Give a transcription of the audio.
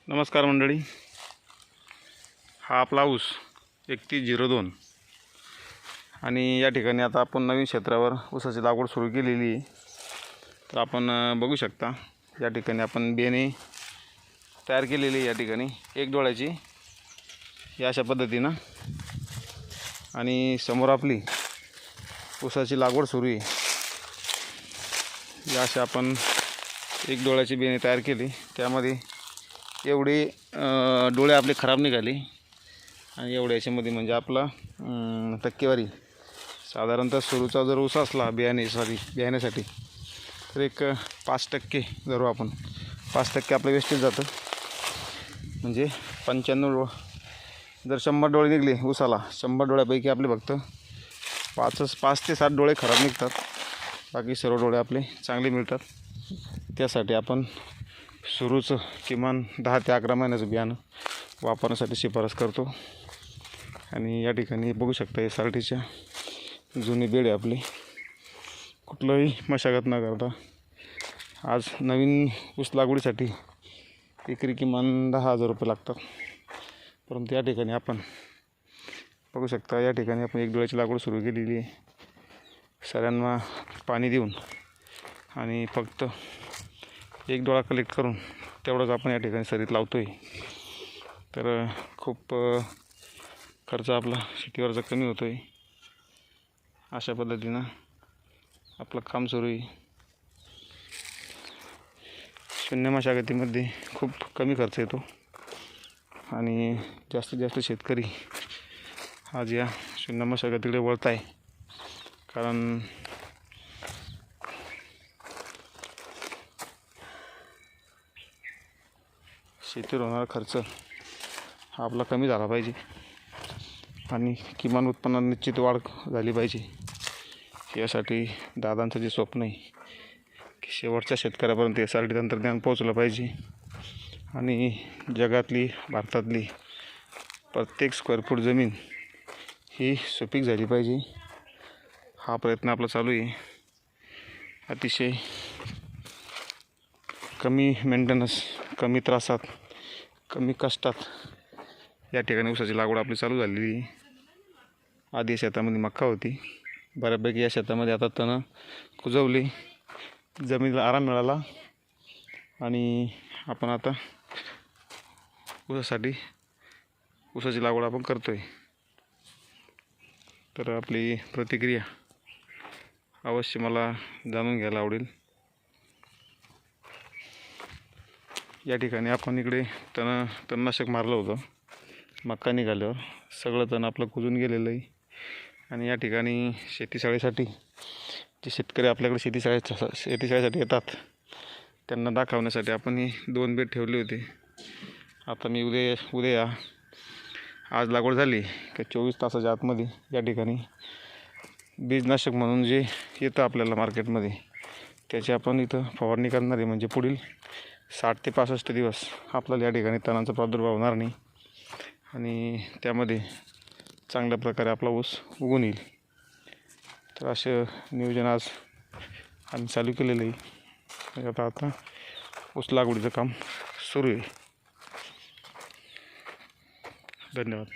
नमस्कार मंडळी, हा आपला ऊस 3102 आणि या ठिकाणी आता आपण नवीन क्षेत्रावर ऊसाची लागवड सुरू केलेली आहे। तर आपण बघू शकता या ठिकाणी आपण बियाणे तयार केलेली आहे। या ठिकाणी एक डोळ्याची या अशा पद्धतीनं आणि समोर आपली ऊसाची लागवड सुरू आहे। या अशा आपण एक डोळ्याची बियाणे तयार केली, त्यामध्ये एवढे डोळे आपले खराब निघाले आणि एवढ्या याच्यामध्ये म्हणजे आपला टक्केवारी साधारणतः सुरूचा जर ऊस असला बियाण्यासाठी तर एक 5% जर आपण 5% आपलं वेस्टेज जातं। म्हणजे 95 जर 100 डोळे निघले ऊसाला, 100 डोळ्यापैकी आपले फक्त 5 ते 7 डोळे खराब निघतात, बाकी सर्व डोळे आपले चांगले मिळतात। त्यासाठी आपण सुरूचं किमान 10 ते 11 महिन्याचं बियाणं वापरण्यासाठी शिफारस करतो। आणि या ठिकाणी बघू शकता हे साल्टीच्या जुनी बेड आहे आपली। कुठलंही मशागत न करता आज नवीन ऊस लागवडीसाठी एकरी किमान 10,000 रुपये लागतात, परंतु या ठिकाणी आपण बघू शकता या ठिकाणी आपण एक डोळ्याची लागवड सुरू केलेली आहे। सऱ्यांना पाणी देऊन आणि फक्त एक डोळा कलेक्ट करून तेवढंच आपण या ठिकाणी सरीत लावतो आहे। तर खूप खर्च आपला शेतीवरचा कमी होतो आहे। अशा पद्धतीनं आपलं काम सुरू आहे। शून्य मशागतीमध्ये खूप कमी खर्च येतो आणि जास्तीत जास्त शेतकरी आज या शून्य मशागतीकडे वळत आहे, कारण शेतीवर होणारा खर्च हा आपला कमी झाला पाहिजे आणि किमान उत्पन्नात निश्चित वाढ झाली पाहिजे। यासाठी दादांचं जे स्वप्न आहे की शेवटच्या शेतकऱ्यापर्यंत SRT तंत्रज्ञान पोहोचलं पाहिजे आणि जगातली भारतातली प्रत्येक स्क्वेअर फूट जमीन ही सुपीक झाली पाहिजे, हा प्रयत्न आपला चालू आहे। अतिशय कमी मेंटेनन्स, कमी त्रासात, कमी कष्टात या ठिकाणी ऊसाची लागवड आपली चालू झालेली आहे। आधी शेतामध्ये मक्का होती, बऱ्यापैकी या शेतामध्ये आता तण कुजवली, जमिनीला आराम मिळाला आणि आपण आता ऊसाची लागवड आपण करतोय। तर आपली प्रतिक्रिया अवश्य मला जाणून घ्यायला आवडेल। या ठिकाणी आपण इकडे तणनाशक मारलं होतं, मक्का निघाल्यावर सगळं तण आपलं कुजून गेलेलं आहे। आणि या ठिकाणी शेतीशाळेसाठी जे शेतकरी आपल्याकडे शेतीशाळेसाठी येतात त्यांना दाखवण्यासाठी आपण ही 2 बेड ठेवले होते। आता मी उद्या आज लागवड झाली की 24 तासाच्या आतमध्ये या ठिकाणी बीजनाशक म्हणून जे येतं आपल्याला मार्केटमध्ये त्याची आपण इथं फवारणी करणार आहे। म्हणजे पुढील 60 ते 65 दिवस आपल्याला या ठिकाणी तणांचा प्रादुर्भाव होणार नाही आणि त्यामध्ये चांगल्या प्रकारे आपला ऊस उगवून येईल। तर असं नियोजन आज आम्ही चालू केलेलं आहे। आता ऊस लागवडीचं काम सुरू आहे। धन्यवाद।